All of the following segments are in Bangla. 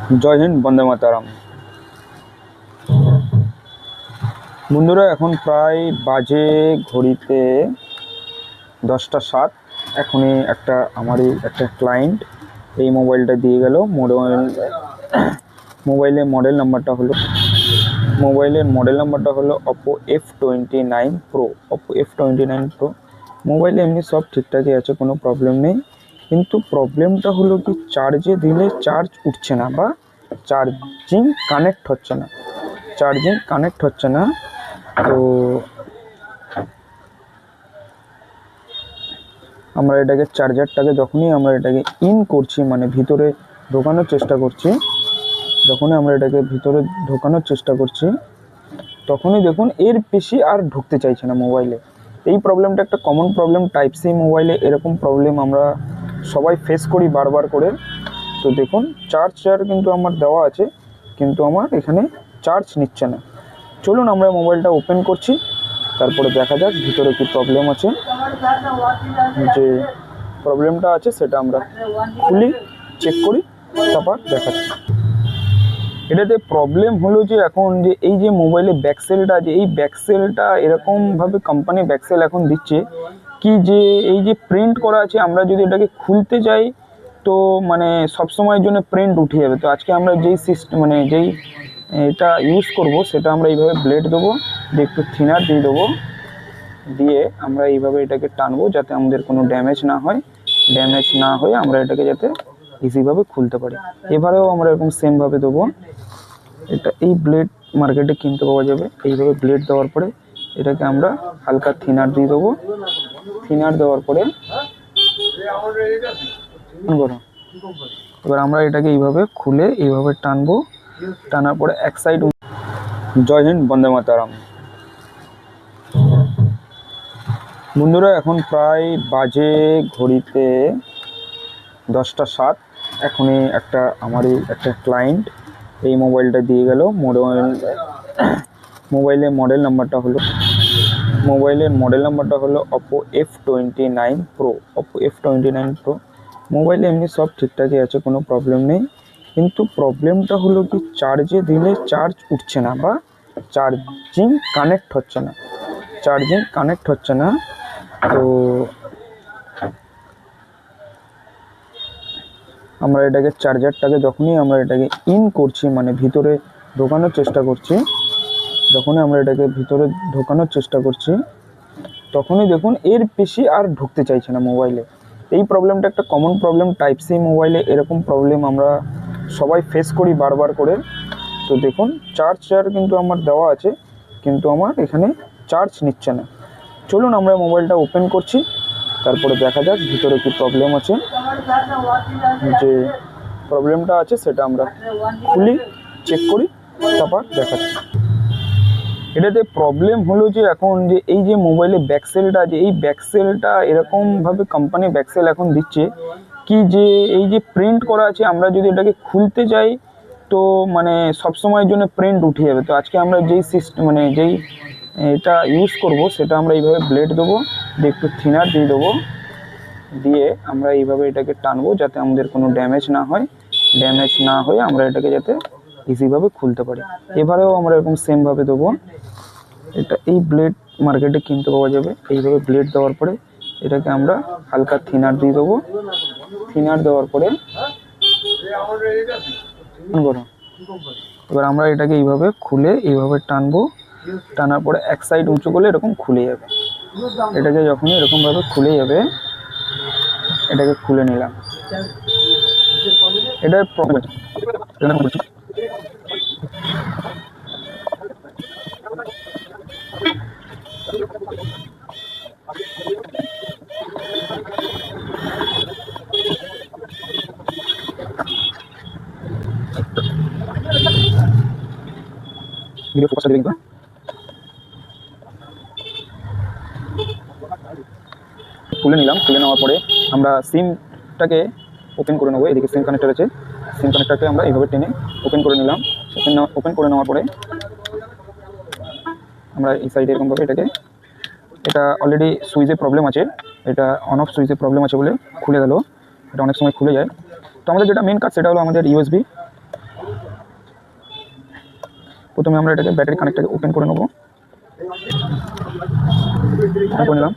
जय हिंद बंदे माताराम। বন্ধুরা এখন প্রায় বাজে ঘড়িতে 10টা 7। এখনই আমারই একটা ক্লায়েন্ট এই মোবাইলটা দিয়ে গেল। মোবাইলের মডেল নাম্বারটা হলো Oppo F29 Pro। Oppo F29 Pro মোবাইলে এমনি সব ঠিকঠাকই আছে, কোনো প্রবলেম নেই, কিন্তু প্রবলেমটা হলো কি চার্জে দিলে চার্জ উঠছে না বা চার্জিং কানেক্ট হচ্ছে না। তো আমরা এটাকে চার্জারটাকে যখনই আমরা এটাকে ইন করছি, মানে ভিতরে ঢোকানোর চেষ্টা করছি, তখনই দেখুন এর বেশি আর ঢুকতে চাইছে না মোবাইলে। এই প্রবলেমটা একটা কমন প্রবলেম, টাইপ সি মোবাইলে এরকম প্রবলেম আমরা সবাই ফেস করি বারবার করে। তো দেখুন চার্জার কিন্তু আমার দেওয়া আছে, কিন্তু আমার এখানে চার্জ নিচ্ছে না। চলুন আমরা মোবাইলটা ওপেন করছি, তারপরে দেখা যাক ভিতরে কি প্রবলেম আছে। যে প্রবলেমটা আছে সেটা আমরা খুলি, চেক করি, তারপর দেখাচ্ছি। এটাতে প্রবলেম হলো যে এখন যে এই যে মোবাইলে ব্যাকসেলটা আছে, এই ব্যাকসেলটা এরকমভাবে কোম্পানি ব্যাকসেল এখন দিচ্ছে কি যে এই যে প্রিন্ট করা আছে, আমরা যদি এটাকে খুলতে যাই তো মানে সবসময়ের জন্য প্রিন্ট উঠে যাবে। তো আজকে আমরা যেই এটা ইউজ করব সেটা আমরা এইভাবে ব্লেড দেবো, দিয়ে একটু থিনার দিয়ে দেবো, দিয়ে আমরা এইভাবে এটাকে টানবো যাতে আমাদের কোনো ড্যামেজ না হয়ে আমরা এটাকে যাতে ইজিভাবে খুলতে পারি। এবারেও আমরা এরকম সেমভাবে দেবো। এটা এই ব্লেড মার্কেটে কিনতে পাওয়া যাবে। এইভাবে ব্লেড দেওয়ার পরে এটাকে আমরা হালকা থিনার দিয়ে দেবো। থিনার দেওয়ার পরে এবার আমরা এটাকে এইভাবে খুলে এইভাবে টানবো। টানার পরে এক সাইড। জয় হিন্দ বন্দে মাতারাম। বন্ধুরা এখন প্রায় বাজে ঘড়িতে 10টা 7। এখনই আমারই একটা ক্লায়েন্ট এই মোবাইলটা দিয়ে গেল। মোবাইলের মডেল নাম্বারটা হলো Oppo F29 Pro। Oppo F29 Pro মোবাইলে এমনি সব ঠিকঠাকই আছে, কোনো প্রবলেম নেই, কিন্তু প্রবলেমটা হলো কি চার্জে দিলে চার্জ উঠছে না বা চার্জিং কানেক্ট হচ্ছে না। তো আমরা এটাকে চার্জারটাকে যখনই আমরা এটাকে ইন করছি, মানে ভিতরে ঢোকানোর চেষ্টা করছি, তখনই দেখুন এর বেশি আর ঢুকতে চাইছে না মোবাইলে। এই প্রবলেমটা একটা কমন প্রবলেম, টাইপ সি মোবাইলে এরকম প্রবলেম আমরা সবাই ফেস করি বারবার করে। তো দেখুন চার্জার কিন্তু আমার দেওয়া আছে, কিন্তু আমার এখানে চার্জ নিচ্ছে না। চলুন আমরা মোবাইলটা ওপেন করছি, তারপরে দেখা যাক ভিতরে কি প্রবলেম আছে। যে প্রবলেমটা আছে সেটা আমরা খুলি, চেক করি, তারপর দেখাচ্ছি। এটাতে প্রবলেম হলো যে এখন যে এই যে মোবাইলে ব্যাকসেলটা আছে, এই ব্যাকসেলটা এরকমভাবে কোম্পানি ব্যাকসেল এখন দিচ্ছে কি যে এই যে প্রিন্ট করা আছে, আমরা যদি এটাকে খুলতে যাই তো মানে সবসময়ের জন্য প্রিন্ট উঠে যাবে। তো আজকে আমরা যেই এটা ইউজ করব সেটা আমরা এইভাবে ব্লেড দেবো, দিয়ে একটু থিনার দিয়ে দেবো, দিয়ে আমরা এইভাবে এটাকে টানবো যাতে আমাদের কোনো ড্যামেজ না হয়ে আমরা এটাকে যাতে ইজিভাবে খুলতে পারি। এবারেও আমরা এরকম সেমভাবে দেবো। এটা এই ব্লেড মার্কেটে কিনতে পাওয়া যাবে। এইভাবে ব্লেড দেওয়ার পরে এটাকে আমরা হালকা থিনার দিয়ে দেবো। থিনার দেওয়ার পরে এবার আমরা এটাকে এইভাবে খুলে এইভাবে টানবো। টানার পরে এক সাইড উঁচু করলে এরকম খুলে যাবে। এটাকে যখনই এরকমভাবে খুলে যাবে, এটাকে খুলে নিলাম। এটার প্রবলেম ভিডিও ফোকাসটা দেবে কিন্তু। খুলে নিলাম। খুলে নেওয়ার পরে আমরা সিমটাকে ওপেন করে নেবো। এদিকে সিম কানেক্টর আছে, সিম কানেক্টরকে আমরা এইভাবে টেনে ওপেন করে নিলাম। ওপেন করে নেওয়ার পরে আমরা এই সাইডে এরকমভাবে এটা অলরেডি সুইচে প্রবলেম আছে, এটা অন অফ সুইচে প্রবলেম আছে বলে খুলে গেল। এটা অনেক সময় খুলে যায়। তো আমাদের যেটা মেন কাজ সেটা হলো আমাদের ইউএসবি প্রথমে আমরা এটাকে ব্যাটারি কানেক্টরকে ওপেন করে নেবো, করে নিলাম।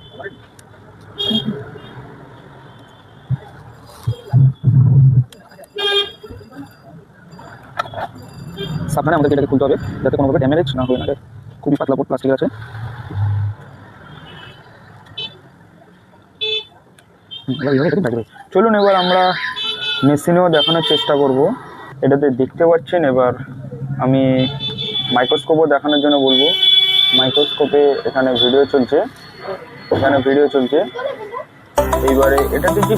সাবধানে আমাদেরকে এটাকে খুলতে হবে যাতে কোনোভাবে ড্যামেজ না হয়। না, খুবই পাতলা বোর্ড প্লাস্টিক আছে। চলুন এবার আমরা মেশিনেও দেখানোর চেষ্টা করব। এটাতে দেখতে পাচ্ছেন, এবার আমি মাইক্রোস্কোপও দেখানোর জন্য বলবো। মাইক্রোস্কোপে এখানে ভিডিও চলছে, এইবারে এটাতে যে